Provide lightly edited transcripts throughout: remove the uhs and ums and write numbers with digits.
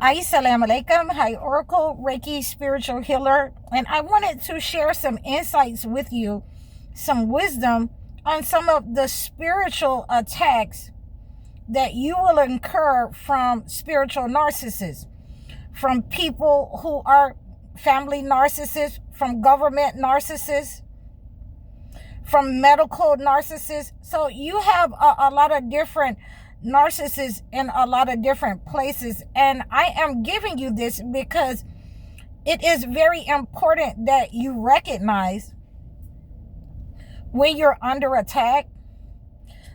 Assalamu alaikum. Hi, Oracle, Reiki, spiritual healer. And I wanted to share some insights with you, some wisdom on some of the spiritual attacks that you will incur from spiritual narcissists, from people who are family narcissists, from government narcissists, from medical narcissists. So you have a lot of different narcissists in a lot of different places. And I am giving you this because it is very important that you recognize when you're under attack.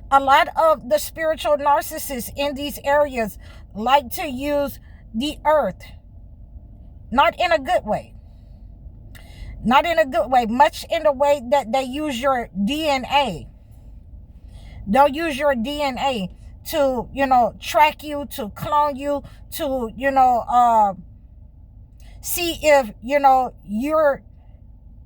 A lot of the spiritual narcissists in these areas like to use the earth, not in a good way. Not in a good way, much in the way that they use your DNA. They'll use your DNA to, track you, to clone you, to, see if, you're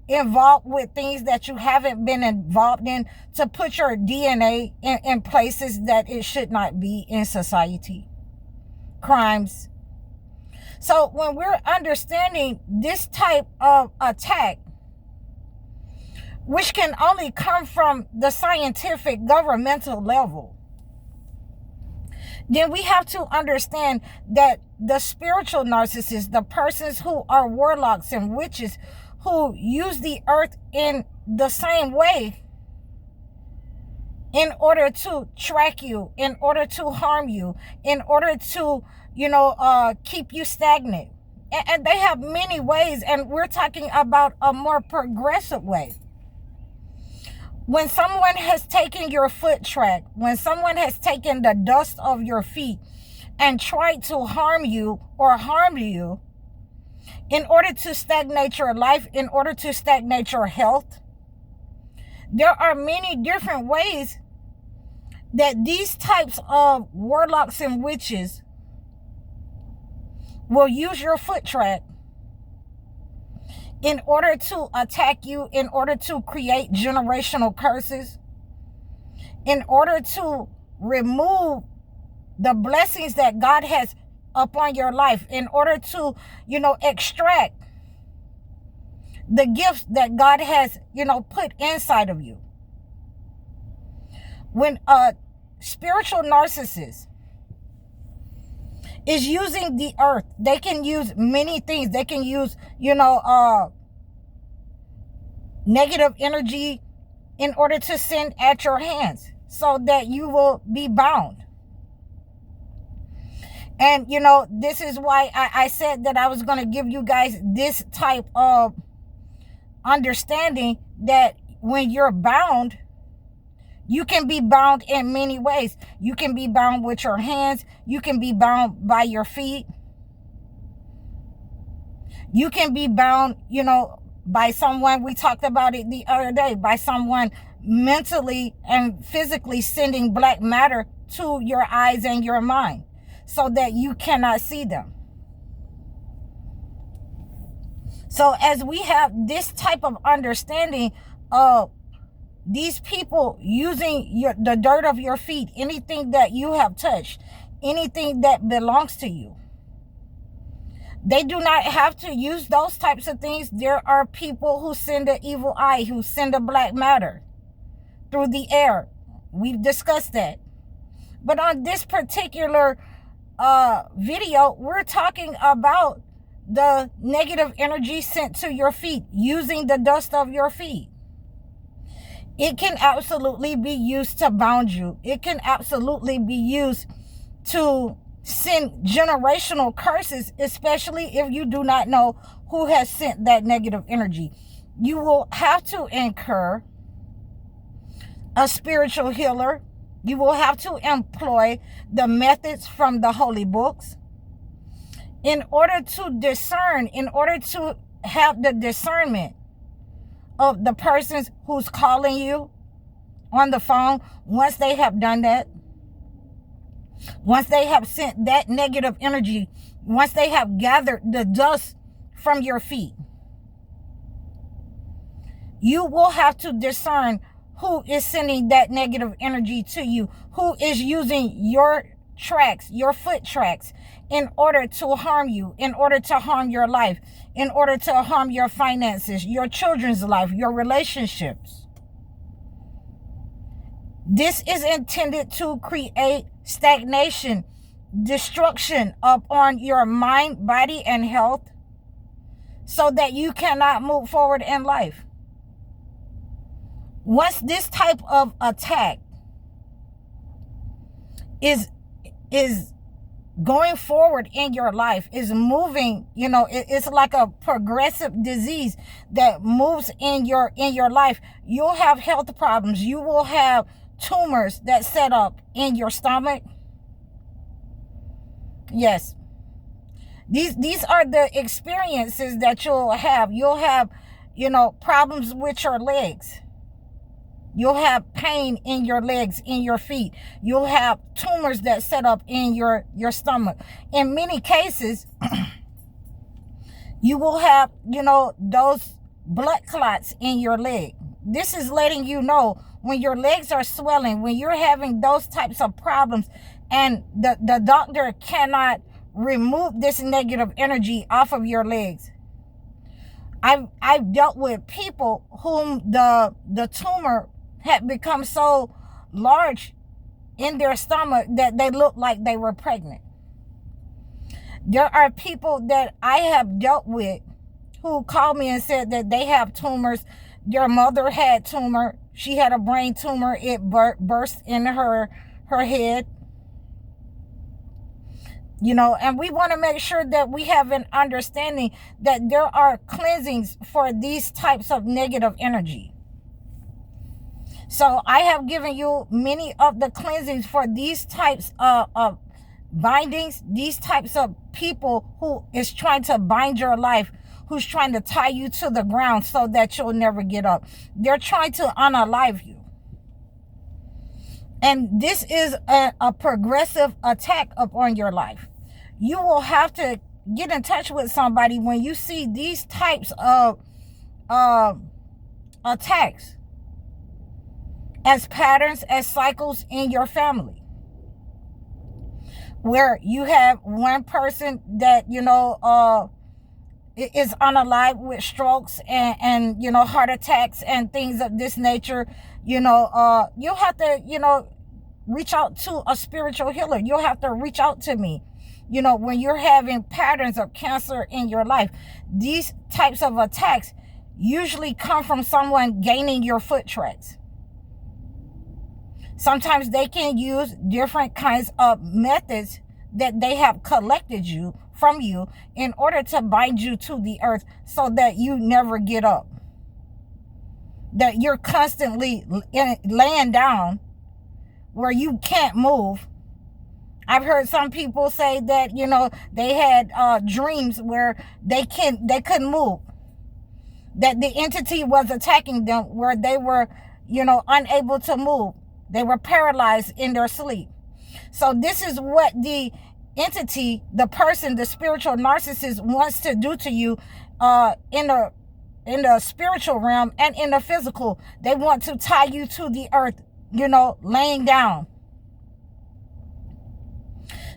involved with things that you haven't been involved in, to put your DNA in places that it should not be in society. Crimes. So when we're understanding this type of attack, which can only come from the scientific governmental level, then we have to understand that the spiritual narcissists, the persons who are warlocks and witches, who use the earth in the same way in order to track you, in order to harm you, in order to, keep you stagnant. And they have many ways, and we're talking about a more progressive way. When someone has taken your foot track, when someone has taken the dust of your feet and tried to harm you or harm you in order to stagnate your life, in order to stagnate your health, there are many different ways that these types of warlocks and witches will use your foot track in order to attack you, in order to create generational curses, in order to remove the blessings that God has upon your life, in order to, extract the gifts that God has, put inside of you. When a spiritual narcissist is using the earth, they can use many things. They can use, negative energy in order to send at your hands so that you will be bound. And, this is why I said that I was going to give you guys this type of understanding, that when you're bound, you can be bound in many ways. You can be bound with your hands. You can be bound by your feet. You can be bound, by someone, we talked about it the other day, by someone mentally and physically sending black matter to your eyes and your mind so that you cannot see them. So as we have this type of understanding of these people using the dirt of your feet, anything that you have touched, anything that belongs to you, they do not have to use those types of things. There are people who send an evil eye, who send a black matter through the air. We've discussed that. But on this particular video, we're talking about the negative energy sent to your feet, using the dust of your feet. It can absolutely be used to bound you. It can absolutely be used to send generational curses, especially if you do not know who has sent that negative energy. You will have to incur a spiritual healer. You will have to employ the methods from the holy books in order to discern, in order to have the discernment of the persons who's calling you on the phone. Once they have done that, once they have sent that negative energy, once they have gathered the dust from your feet, you will have to discern who is sending that negative energy to you, who is using your tracks, your foot tracks, in order to harm you, in order to harm your life, in order to harm your finances, your children's life, your relationships. This is intended to create stagnation, destruction upon your mind, body, and health, so that you cannot move forward in life. Once this type of attack is going forward in your life, is moving, it's like a progressive disease that moves in your life, you'll have health problems. You will have tumors that set up in your stomach. Yes. These are the experiences that you'll have. You'll have, problems with your legs. You'll have pain in your legs, in your feet. You'll have tumors that set up in your stomach. In many cases, you will have, those blood clots in your leg. This is letting you know when your legs are swelling, when you're having those types of problems, and the doctor cannot remove this negative energy off of your legs. I've dealt with people whom the tumor had become so large in their stomach that they looked like they were pregnant. There are people that I have dealt with who called me and said that they have tumors. Their mother had tumor. She had a brain tumor. It burst in her head. And we want to make sure that we have an understanding that there are cleansings for these types of negative energy. So I have given you many of the cleansings for these types of bindings, these types of people who is trying to bind your life, who's trying to tie you to the ground so that you'll never get up. They're trying to unalive you. And this is a progressive attack upon your life. You will have to get in touch with somebody when you see these types of attacks as patterns, as cycles in your family, where you have one person that is unalive with strokes and heart attacks and things of this nature. You'll have to reach out to a spiritual healer. You'll have to reach out to me. When you're having patterns of cancer in your life, these types of attacks usually come from someone gaining your foot tracks. Sometimes they can use different kinds of methods that they have collected from you in order to bind you to the earth so that you never get up. That you're constantly laying down where you can't move. I've heard some people say that, they had dreams where they couldn't move. That the entity was attacking them where they were, unable to move. They were paralyzed in their sleep. So this is what the entity, the person, the spiritual narcissist wants to do to you in the spiritual realm and in the physical. They want to tie you to the earth, laying down,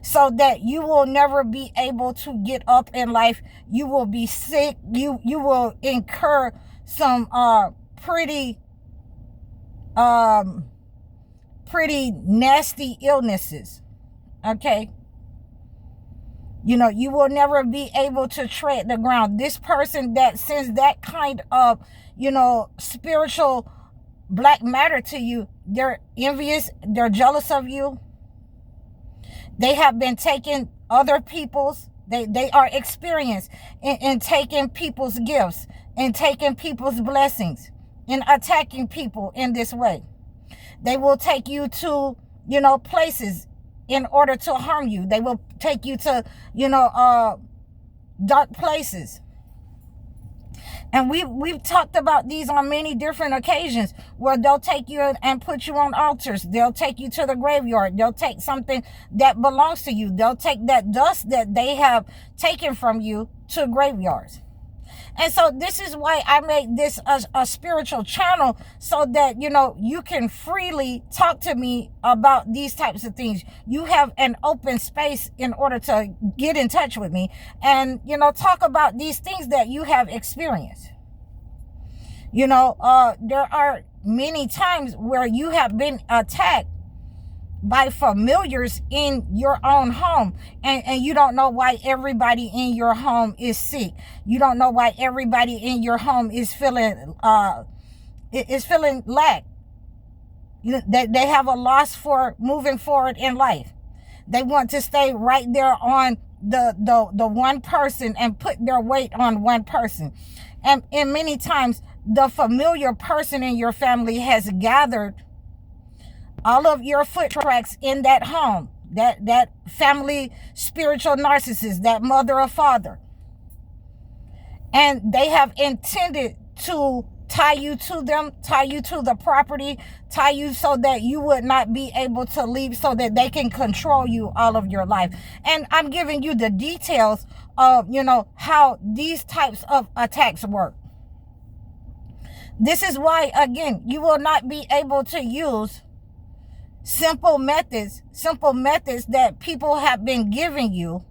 so that you will never be able to get up in life. You will be sick. You will incur some pretty nasty illnesses. Okay. You will never be able to tread the ground. This person that sends that kind of, spiritual black matter to you, they're envious, they're jealous of you. They have been taking other people's, they are experienced in taking people's gifts and taking people's blessings and attacking people in this way. They will take you to, places in order to harm you. They will take you to, dark places. And we've talked about these on many different occasions, where they'll take you and put you on altars. They'll take you to the graveyard. They'll take something that belongs to you. They'll take that dust that they have taken from you to graveyards. And so this is why I make this a spiritual channel, so that, you know, you can freely talk to me about these types of things. You have an open space in order to get in touch with me and, you know, talk about these things that you have experienced. You know, there are many times where you have been attacked by familiars in your own home, and you don't know why everybody in your home is sick. You don't know why everybody in your home is feeling lack. You know, they have a loss for moving forward in life. They want to stay right there on the one person and put their weight on one person. And many times the familiar person in your family has gathered all of your foot tracks in that home, that family spiritual narcissist, that mother or father. And they have intended to tie you to them, tie you to the property, tie you so that you would not be able to leave, so that they can control you all of your life. And I'm giving you the details of, you know, how these types of attacks work. This is why, again, you will not be able to use simple methods that people have been giving you.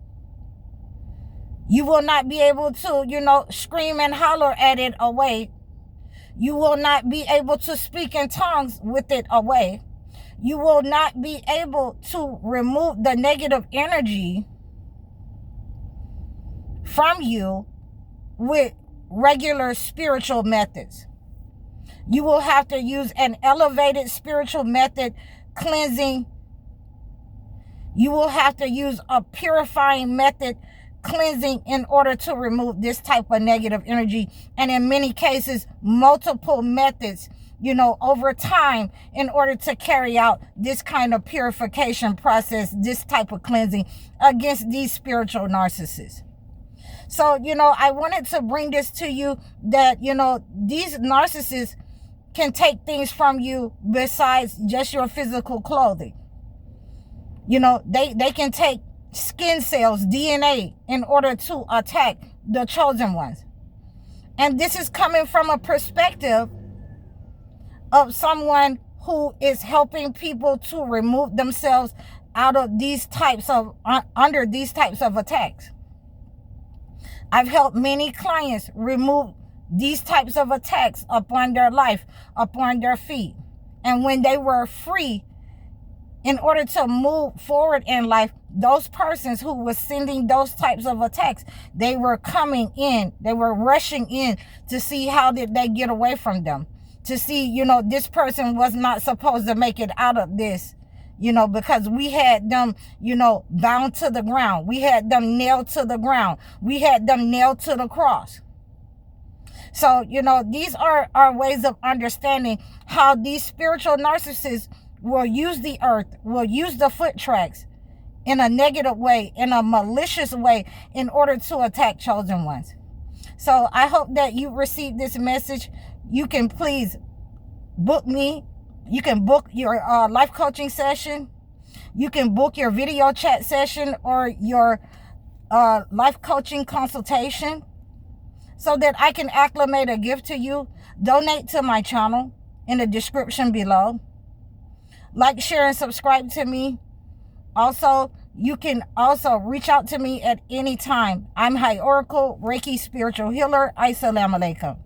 You will not be able to, you know, scream and holler at it away. You will not be able to speak in tongues with it away. You will not be able to remove the negative energy from you with regular spiritual methods. You will have to use an elevated spiritual method, cleansing. You will have to use a purifying method, cleansing, in order to remove this type of negative energy. And in many cases, multiple methods, you know, over time, in order to carry out this kind of purification process, this type of cleansing against these spiritual narcissists. So, you know, I wanted to bring this to you, that, you know, these narcissists can take things from you besides just your physical clothing. You know, they can take skin cells, DNA, in order to attack the chosen ones. And this is coming from a perspective of someone who is helping people to remove themselves out of these types of, under these types of attacks. I've helped many clients remove these types of attacks upon their life, upon their feet. And when they were free, in order to move forward in life, those persons who were sending those types of attacks, they were coming in, they were rushing in to see how did they get away from them. To see, you know, this person was not supposed to make it out of this, you know, because we had them, you know, bound to the ground. We had them nailed to the ground. We had them nailed to the cross. So, you know, these are ways of understanding how these spiritual narcissists will use the earth, will use the foot tracks in a negative way, in a malicious way, in order to attack chosen ones. So I hope that you received this message. You can please book me. You can book your life coaching session. You can book your video chat session or your life coaching consultation, so that I can acclimate a gift to you. Donate to my channel in the description below. Like, share, and subscribe to me. Also, you can also reach out to me at any time. I'm High Oracle, Reiki Spiritual Healer. Assalamu alaikum.